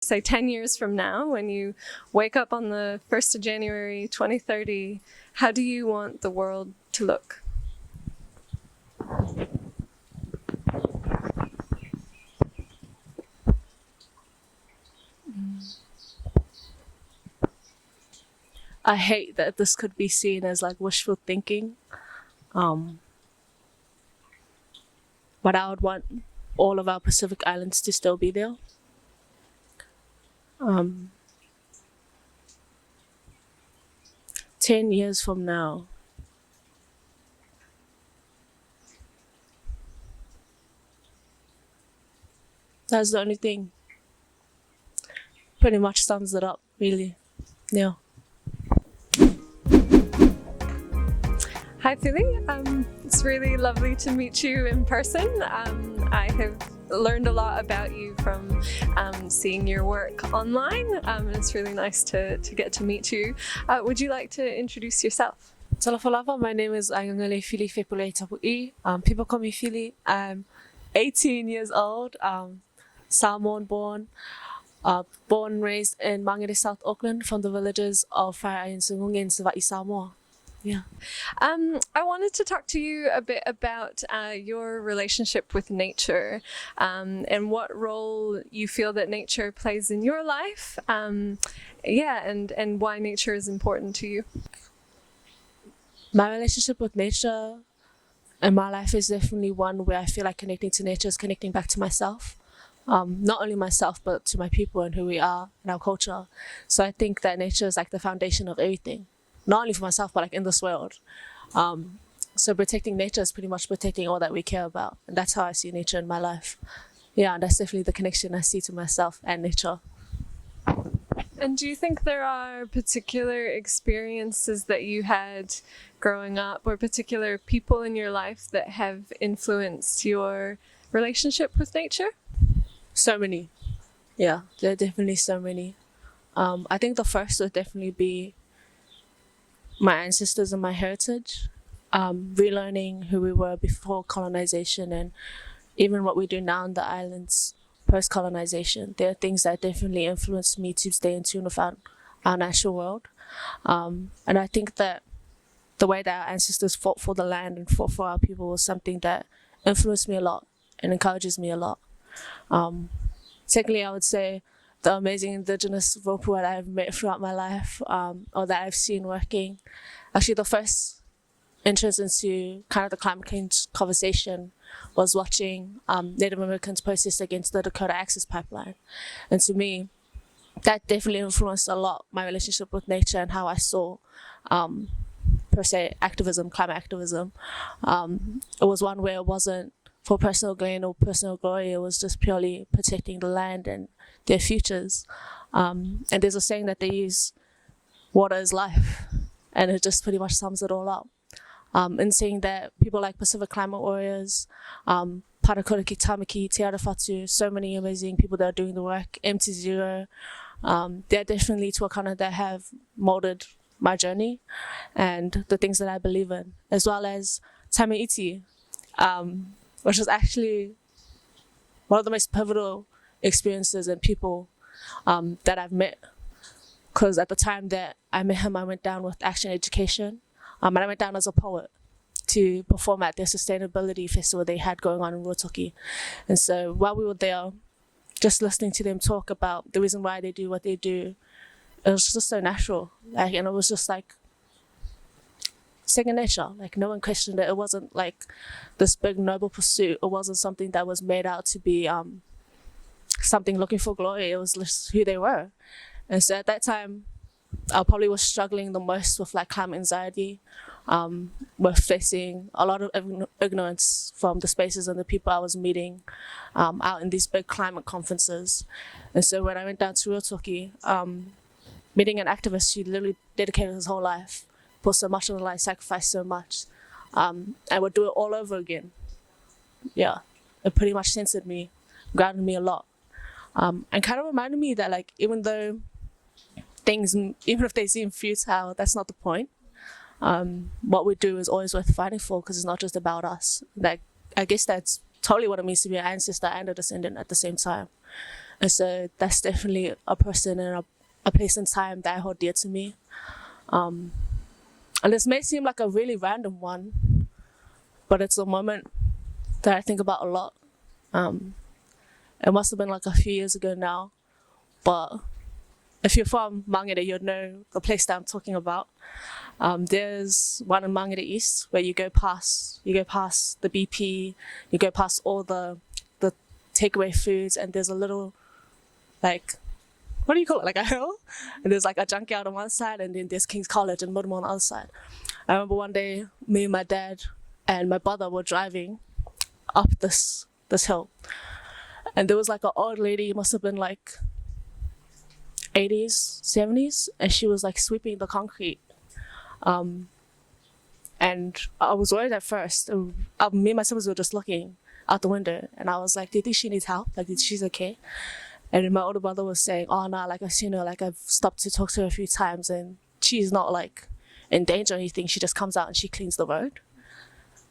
Say 10 years from now, when you wake up on the 1st of January 2030, how do you want the world to look? I hate that this could be seen as like wishful thinking, but I would want all of our Pacific Islands to still be there. 10 years from now, that's the only thing. Pretty much sums it up, really. Yeah. Hi, Philly. It's really lovely to meet you in person. I have learned a lot about you from seeing your work online. It's really nice to get to meet you. Would you like to introduce yourself? Talafalava, my name is Aigagalefili Fepulea'i-Tapua'i. People call me Philly. I'm 18 years old, Samoan born and raised in Mangere, South Auckland, from the villages of Fepulea'i and Sungungi in Sava'i, Samoa. Yeah. I wanted to talk to you a bit about your relationship with nature and what role you feel that nature plays in your life. And why nature is important to you. My relationship with nature in my life is definitely one where I feel like connecting to nature is connecting back to myself. Not only myself, but to my people and who we are and our culture. So I think that nature is like the foundation of everything. Not only for myself, but like in this world. So protecting nature is pretty much protecting all that we care about. And that's how I see nature in my life. Yeah, and that's definitely the connection I see to myself and nature. And do you think there are particular experiences that you had growing up or particular people in your life that have influenced your relationship with nature? So many. Yeah, there are definitely so many. I think the first would definitely be my ancestors and my heritage, relearning who we were before colonization and even what we do now in the islands post-colonization. There are things that definitely influenced me to stay in tune with our natural world. And I think that the way that our ancestors fought for the land and fought for our people was something that influenced me a lot and encourages me a lot. Secondly, I would say the amazing indigenous vopu that I've met throughout my life, or that I've seen working. Actually, the first entrance into kind of the climate change conversation was watching Native Americans protest against the Dakota Access Pipeline. And to me, that definitely influenced a lot my relationship with nature and how I saw, per se, activism, climate activism. It was one where it wasn't for personal gain or personal glory. It was just purely protecting the land and their futures. And there's a saying that they use, water is life, and it just pretty much sums it all up. And seeing that people like Pacific Climate Warriors, Parakoraki Tamaki, Te Arawhatu, so many amazing people that are doing the work, MT0, they're definitely Tuakana that have molded my journey and the things that I believe in, as well as Tamaiti, which was actually one of the most pivotal experiences and people that I've met. Because at the time that I met him, I went down with Action Education, and I went down as a poet to perform at their sustainability festival they had going on in Ruatoki. And so while we were there, just listening to them talk about the reason why they do what they do, it was just so natural. Like, and it was just like second nature. Like, no one questioned it. It wasn't like this big noble pursuit. It wasn't something that was made out to be something looking for glory. It was just who they were. And so at that time, I probably was struggling the most with like climate anxiety, with facing a lot of ignorance from the spaces and the people I was meeting out in these big climate conferences. And so when I went down to Ruatoki, meeting an activist who literally dedicated his whole life, put so much on the line, sacrificed so much, and would do it all over again. Yeah, it pretty much censored me, grounded me a lot, and kind of reminded me that like, even though things, even if they seem futile, that's not the point. What we do is always worth fighting for, because it's not just about us. Like, I guess that's totally what it means to be an ancestor and a descendant at the same time. And so that's definitely a person and a place and time that I hold dear to me. And this may seem like a really random one, but it's a moment that I think about a lot. It must have been like a few years ago now, but if you're from Mangere, you'd know the place that I'm talking about. There's one in Mangere East where you go past the BP, you go past all the takeaway foods, and there's a little, like, what do you call it, like a hill? And there's like a junkyard on one side, and then there's King's College and Mudmo on the other side. I remember one day, me and my dad and my brother were driving up this hill, and there was like an old lady, must have been like 80s, 70s, and she was like sweeping the concrete. And I was worried at first. Me and my siblings were just looking out the window, and I was like, do you think she needs help? Like, she's okay? And then my older brother was saying, oh no, like I've seen her, like I've stopped to talk to her a few times, and she's not like in danger or anything. She just comes out and she cleans the road.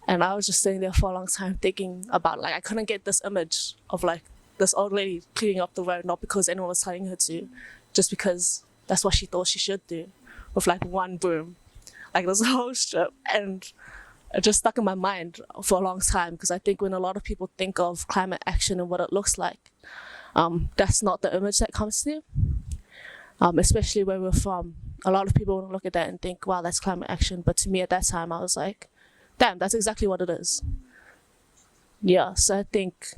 And I was just sitting there for a long time thinking about, like, I couldn't get this image of like this old lady cleaning up the road, not because anyone was telling her to, just because that's what she thought she should do, with like one broom, like this whole strip. And it just stuck in my mind for a long time, because I think when a lot of people think of climate action and what it looks like, that's not the image that comes to them, especially where we're from. A lot of people look at that and think, wow, that's climate action. But to me at that time, I was like, damn, that's exactly what it is. Yeah, so I think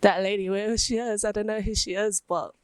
that lady, wherever she is, I don't know who she is, but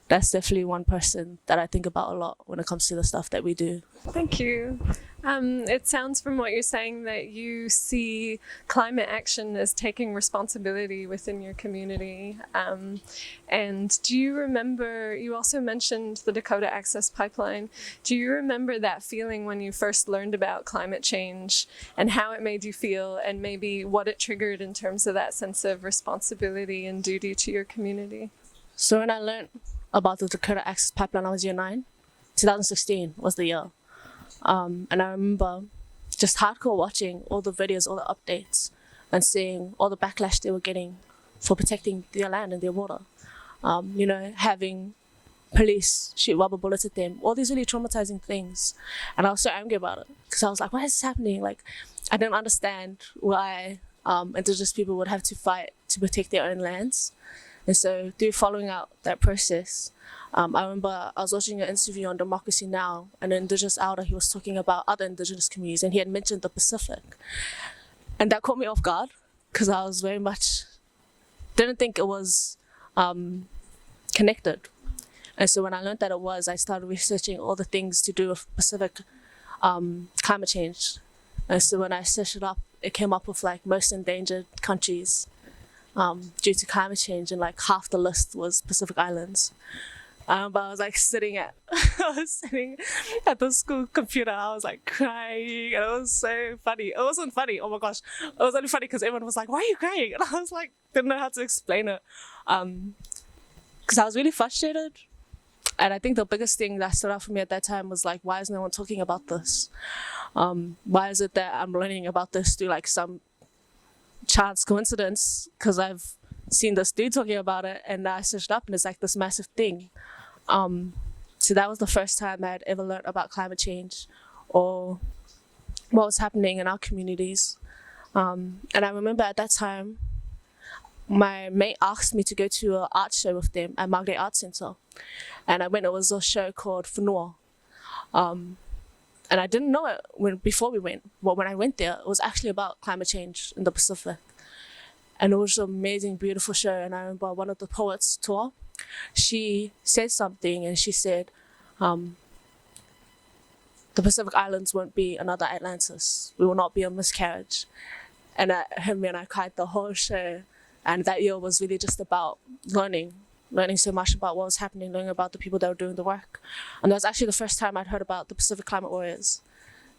that's definitely one person that I think about a lot when it comes to the stuff that we do. Thank you. It sounds from what you're saying that you see climate action as taking responsibility within your community. And do you remember, you also mentioned the Dakota Access Pipeline. Do you remember that feeling when you first learned about climate change and how it made you feel, and maybe what it triggered in terms of that sense of responsibility and duty to your community? So when I learned about the Dakota Access Pipeline, I was year 9. 2016 was the year. And I remember just hardcore watching all the videos, all the updates, and seeing all the backlash they were getting for protecting their land and their water. You know, having police shoot rubber bullets at them, all these really traumatizing things. And I was so angry about it, because I was like, why is this happening? Like, I didn't understand why indigenous people would have to fight to protect their own lands. And so through following out that process, I remember I was watching an interview on Democracy Now! And an indigenous elder, he was talking about other indigenous communities, and he had mentioned the Pacific. And that caught me off guard, because I was very much, didn't think it was connected. And so when I learned that it was, I started researching all the things to do with Pacific climate change. And so when I searched it up, it came up with like most endangered countries due to climate change, and like half the list was Pacific Islands. But I was like sitting at the school computer. I was like crying, and it was so funny. It wasn't funny. Oh my gosh, it was only funny because everyone was like, "Why are you crying?" And I was like, didn't know how to explain it, because I was really frustrated. And I think the biggest thing that stood out for me at that time was like, why is no one talking about this? Why is it that I'm learning about this through like some chance coincidence, because I've seen this dude talking about it, and I searched up and it's like this massive thing. So that was the first time I had ever learned about climate change or what was happening in our communities. And I remember at that time, my mate asked me to go to an art show with them at Mangere Art Centre. And I went, it was a show called Whenua. And I didn't know it before we went. But when I went there, it was actually about climate change in the Pacific. And it was an amazing, beautiful show. And I remember one of the poets, Toa, she said something, and she said, the Pacific Islands won't be another Atlantis. We will not be a miscarriage. And me and I cried the whole show. And that year was really just about learning so much about what was happening, learning about the people that were doing the work. And that was actually the first time I'd heard about the Pacific Climate Warriors.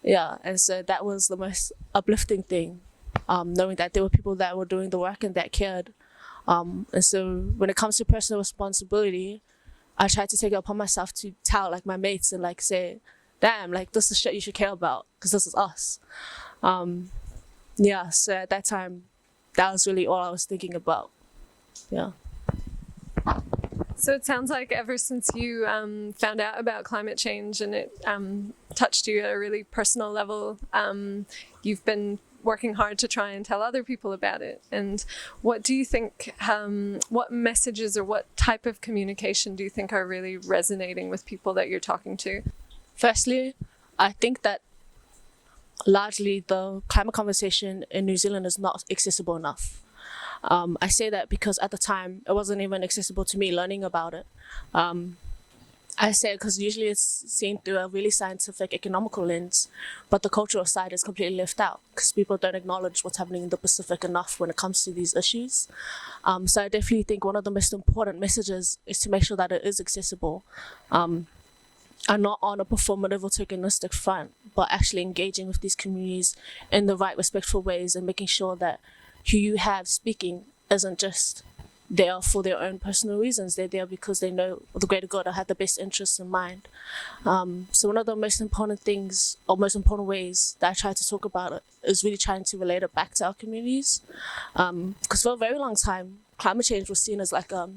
Yeah, and so that was the most uplifting thing, knowing that there were people that were doing the work and that cared. And so when it comes to personal responsibility, I try to take it upon myself to tell like my mates and like say, damn, like this is shit you should care about, because this is us. Yeah, so at that time, that was really all I was thinking about. Yeah. So it sounds like ever since you found out about climate change and it touched you at a really personal level, you've been working hard to try and tell other people about it. And what do you think, what messages or what type of communication do you think are really resonating with people that you're talking to? Firstly, I think that largely the climate conversation in New Zealand is not accessible enough. I say that because at the time it wasn't even accessible to me learning about it. I say it because usually it's seen through a really scientific, economical lens, but the cultural side is completely left out because people don't acknowledge what's happening in the Pacific enough when it comes to these issues. So I definitely think one of the most important messages is to make sure that it is accessible, and not on a performative or tokenistic front, but actually engaging with these communities in the right, respectful ways and making sure that who you have speaking isn't just there for their own personal reasons. They're there because they know the greater good or have the best interests in mind. So one of the most important things or most important ways that I try to talk about it is really trying to relate it back to our communities. Because for a very long time, climate change was seen as like a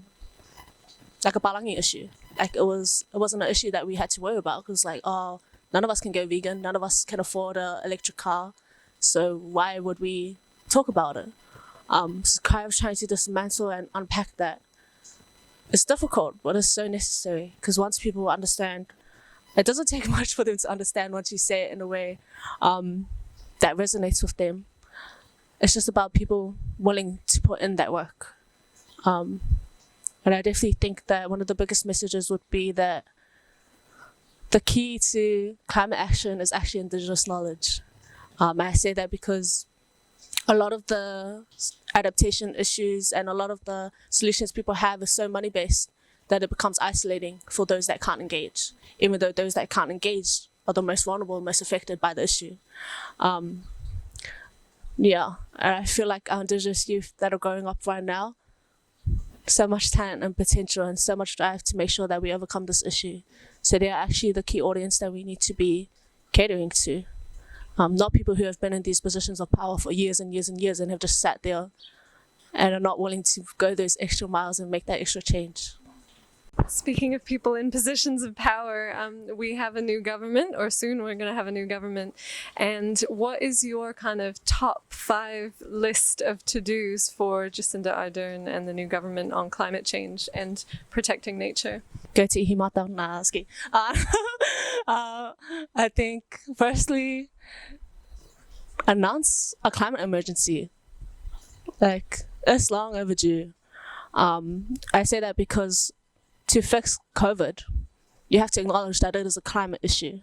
palangi issue. Like it wasn't an issue that we had to worry about because like, oh, none of us can go vegan, none of us can afford an electric car, so why would we talk about it? So kind of trying to dismantle and unpack that. It's difficult, but it's so necessary because once people understand, it doesn't take much for them to understand once you say it in a way that resonates with them. It's just about people willing to put in that work. And I definitely think that one of the biggest messages would be that the key to climate action is actually indigenous knowledge. I say that because a lot of the adaptation issues and a lot of the solutions people have is so money-based that it becomes isolating for those that can't engage, even though those that can't engage are the most vulnerable, most affected by the issue. Yeah, and I feel like our indigenous youth that are growing up right now, so much talent and potential and so much drive to make sure that we overcome this issue. So they're actually the key audience that we need to be catering to. Not people who have been in these positions of power for years and years and years and have just sat there and are not willing to go those extra miles and make that extra change. Speaking of people in positions of power, we have a new government, or soon we're going to have a new government. And what is your kind of top 5 list of to-dos for Jacinda Ardern and the new government on climate change and protecting nature? Go to Ihimata Naski. I think, firstly, announce a climate emergency. Like, it's long overdue. I say that because to fix COVID, you have to acknowledge that it is a climate issue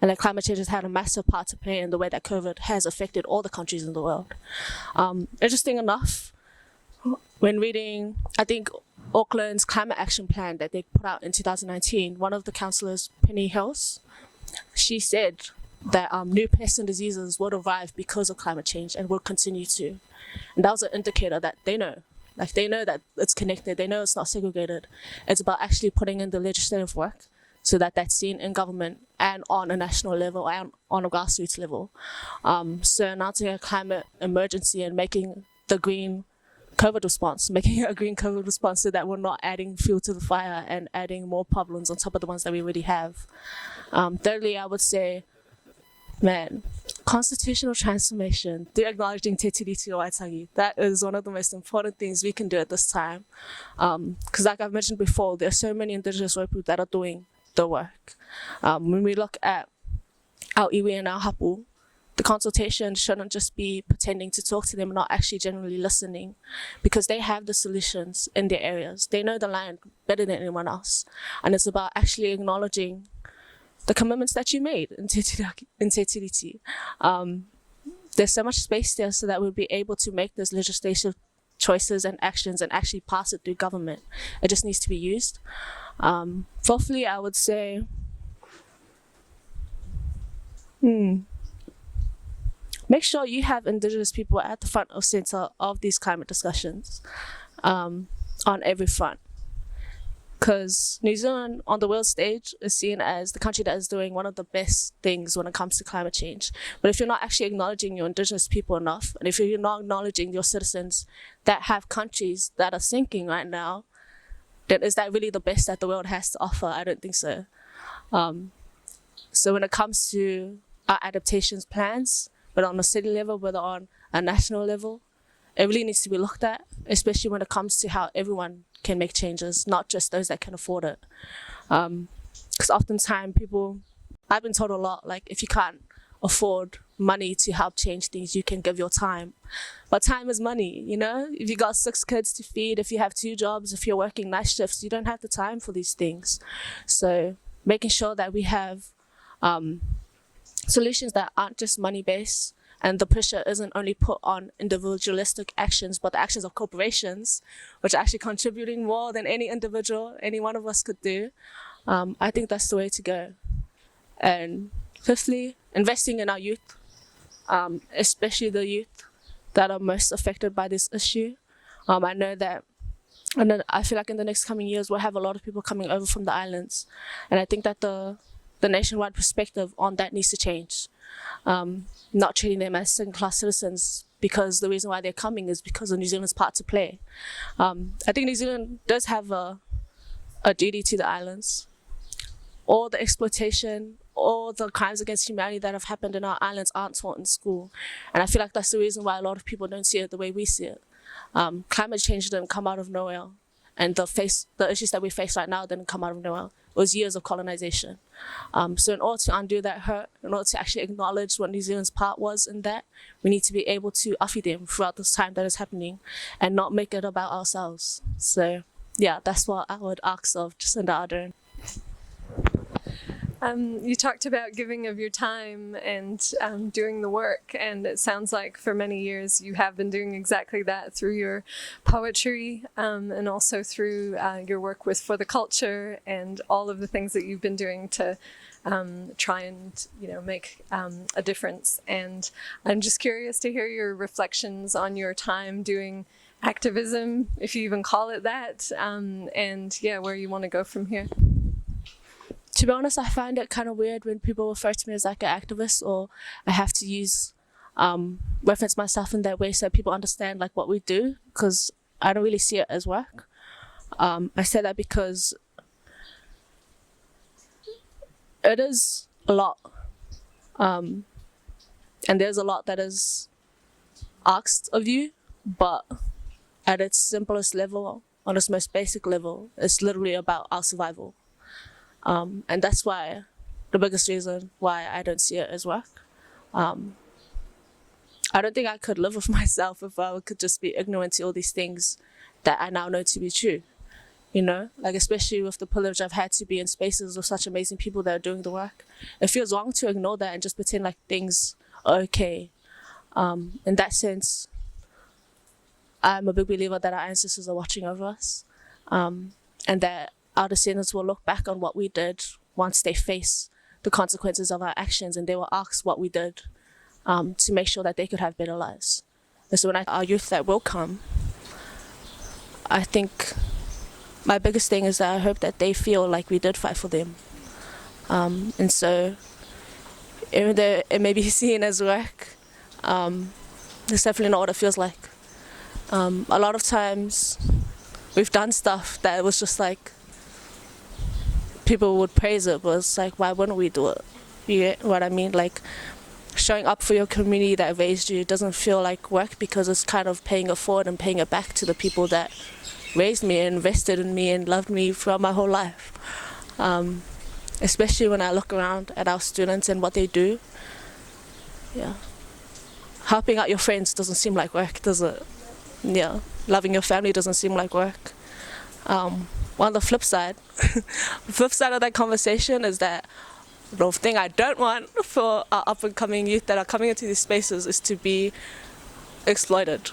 and that climate change has had a massive part to play in the way that COVID has affected all the countries in the world. Interesting enough, when reading, I think, Auckland's climate action plan that they put out in 2019, one of the councillors, Penny Hills, she said that new pests and diseases would arrive because of climate change and will continue to. And that was an indicator that they know. Like, they know that it's connected, they know it's not segregated. It's about actually putting in the legislative work so that that's seen in government and on a national level and on a grassroots level. So announcing a climate emergency and making the green COVID response, making a green COVID response so that we're not adding fuel to the fire and adding more problems on top of the ones that we already have. Thirdly, I would say, man, constitutional transformation through acknowledging Te Tiriti o Waitangi. That is one of the most important things we can do at this time. Because like I've mentioned before, there are so many indigenous Waipu that are doing the work. When we look at our iwi and our hapu, the consultation shouldn't just be pretending to talk to them and not actually genuinely listening, because they have the solutions in their areas. They know the land better than anyone else. And it's about actually acknowledging the commitments that you made in Te Tiriti. There's so much space there so that we'll be able to make those legislative choices and actions and actually pass it through government. It just needs to be used. Fourthly, I would say, make sure you have indigenous people at the front of center of these climate discussions on every front. Because New Zealand on the world stage is seen as the country that is doing one of the best things when it comes to climate change. But if you're not actually acknowledging your indigenous people enough, and if you're not acknowledging your citizens that have countries that are sinking right now, then is that really the best that the world has to offer? I don't think so. So when it comes to our adaptations plans, whether on a city level, whether on a national level, it really needs to be looked at, especially when it comes to how everyone can make changes, not just those that can afford it. Because oftentimes I've been told a lot, like, if you can't afford money to help change things, you can give your time. But time is money, you know? If you got 6 kids to feed, if you have 2 jobs, if you're working night shifts, you don't have the time for these things. So making sure that we have solutions that aren't just money-based, and the pressure isn't only put on individualistic actions, but the actions of corporations, which are actually contributing more than any individual, any one of us could do. I think that's the way to go. And fifthly, investing in our youth, especially the youth that are most affected by this issue. I know that, and then I feel like in the next coming years, we'll have a lot of people coming over from the islands. And I think that the nationwide perspective on that needs to change. Not treating them as second-class citizens because the reason why they're coming is because of New Zealand's part to play. I think New Zealand does have a duty to the islands. All the exploitation, all the crimes against humanity that have happened in our islands aren't taught in school. And I feel like that's the reason why a lot of people don't see it the way we see it. Climate change didn't come out of nowhere. And the issues that we face right now didn't come out of nowhere. It was years of colonization. So in order to undo that hurt, in order to actually acknowledge what New Zealand's part was in that, we need to be able to awhi them throughout this time that is happening and not make it about ourselves. So yeah, that's what I would ask of Jacinda Ardern. You talked about giving of your time and doing the work, and it sounds like for many years you have been doing exactly that through your poetry and also through your work with For the Culture and all of the things that you've been doing to try and make a difference. And I'm just curious to hear your reflections on your time doing activism, if you even call it that, and yeah, where you want to go from here. To be honest, I find it kind of weird when people refer to me as like an activist, or I have to use reference myself in that way so people understand like what we do, because I don't really see it as work. I say that because it is a lot, and there's a lot that is asked of you, but at its simplest level, on its most basic level, it's literally about our survival. And that's why, the biggest reason why I don't see it as work. I don't think I could live with myself if I could just be ignorant to all these things that I now know to be true. Like especially with the privilege I've had to be in spaces with such amazing people that are doing the work. It feels wrong to ignore that and just pretend like things are okay. In that sense, I'm a big believer that our ancestors are watching over us, and that our descendants will look back on what we did once they face the consequences of our actions, and they will ask what we did to make sure that they could have better lives. And so when our youth that will come, I think my biggest thing is that I hope that they feel like we did fight for them. And so even though it may be seen as work, it's definitely not what it feels like. A lot of times we've done stuff that was just like, people would praise it, but it's like, why wouldn't we do it? You get what I mean? Like, showing up for your community that raised you doesn't feel like work because it's kind of paying it forward and paying it back to the people that raised me and invested in me and loved me throughout my whole life. Especially when I look around at our students and what they do. Yeah. Helping out your friends doesn't seem like work, does it? Yeah. Loving your family doesn't seem like work. On the flip side, of that conversation is that the thing I don't want for our up-and-coming youth that are coming into these spaces is to be exploited.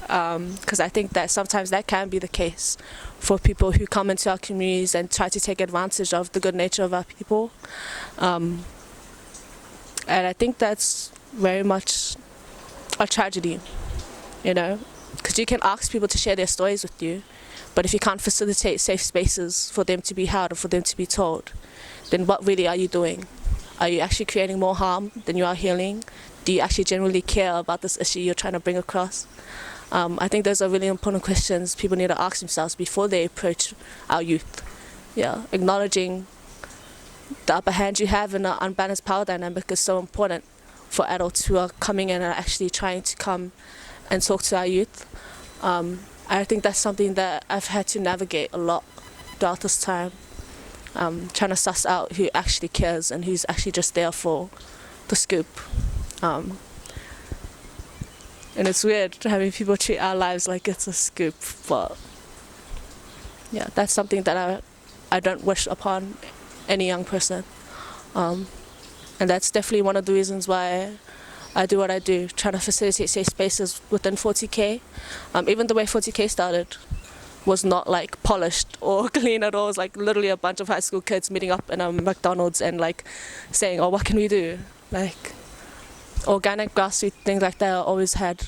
Because I think that sometimes that can be the case for people who come into our communities and try to take advantage of the good nature of our people. And I think that's very much a tragedy, because you can ask people to share their stories with you, but if you can't facilitate safe spaces for them to be held or for them to be told, then what really are you doing? Are you actually creating more harm than you are healing? Do you actually genuinely care about this issue you're trying to bring across? I think those are really important questions people need to ask themselves before they approach our youth. Yeah, acknowledging the upper hand you have in an unbalanced power dynamic is so important for adults who are coming in and actually trying to come and talk to our youth. I think that's something that I've had to navigate a lot throughout this time, trying to suss out who actually cares and who's actually just there for the scoop. And it's weird having people treat our lives like it's a scoop, but yeah, that's something that I don't wish upon any young person. And that's definitely one of the reasons why I do what I do, trying to facilitate safe spaces within 40K. Even the way 40K started was not like polished or clean at all. It was like literally a bunch of high school kids meeting up in a McDonald's and like saying, oh, what can we do? Like organic grassroots things like that. I always had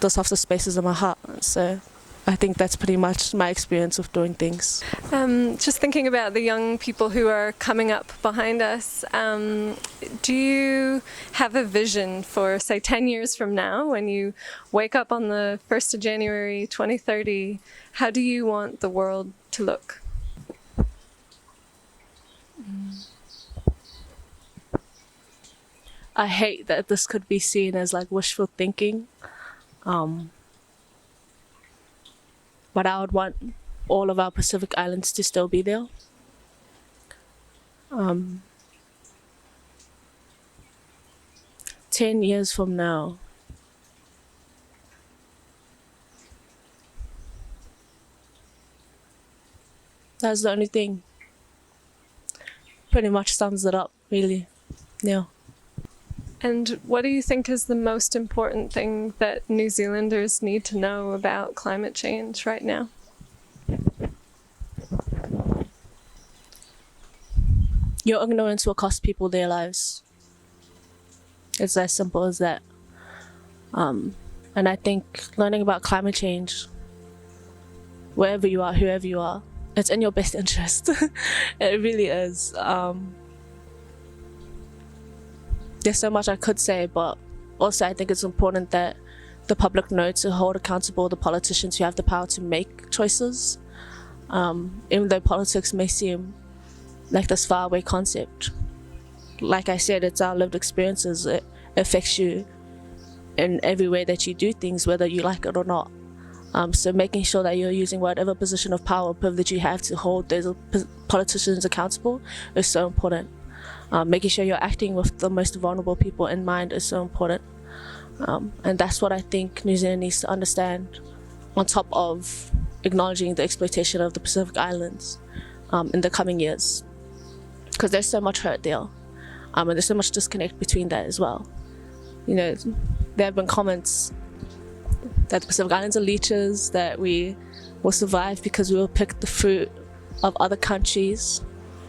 the softer spaces in my heart. So I think that's pretty much my experience of doing things. Just thinking about the young people who are coming up behind us, do you have a vision for, say, 10 years from now, when you wake up on the 1st of January 2030, how do you want the world to look? I hate that this could be seen as like wishful thinking. But I would want all of our Pacific Islands to still be there. 10 years from now, that's the only thing. Pretty much sums it up, really. Yeah. And what do you think is the most important thing that New Zealanders need to know about climate change right now? Your ignorance will cost people their lives. It's as simple as that. And I think learning about climate change, wherever you are, whoever you are, it's in your best interest. It really is. There's so much I could say, but also I think it's important that the public know to hold accountable the politicians who have the power to make choices. Even though politics may seem like this faraway concept, like I said, it's our lived experiences. It affects you in every way that you do things, whether you like it or not. So making sure that you're using whatever position of power or privilege you have to hold those politicians accountable is so important. Making sure you're acting with the most vulnerable people in mind is so important. And that's what I think New Zealand needs to understand, on top of acknowledging the exploitation of the Pacific Islands in the coming years. Because there's so much hurt there. And there's so much disconnect between that as well. You know, there have been comments that the Pacific Islands are leeches, that we will survive because we will pick the fruit of other countries.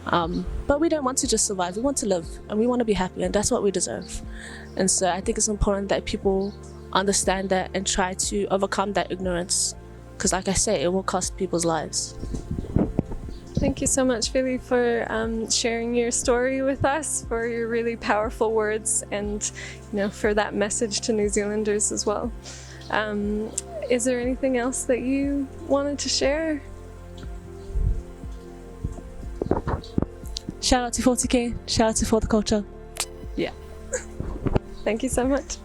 But we don't want to just survive, we want to live and we want to be happy, and that's what we deserve. And so I think it's important that people understand that and try to overcome that ignorance, because like I say, it will cost people's lives. Thank you so much, Fili, for sharing your story with us, for your really powerful words, and for that message to New Zealanders as well. Is there anything else that you wanted to share? Shout out to 40K, shout out to For the Culture. Yeah. Thank you so much.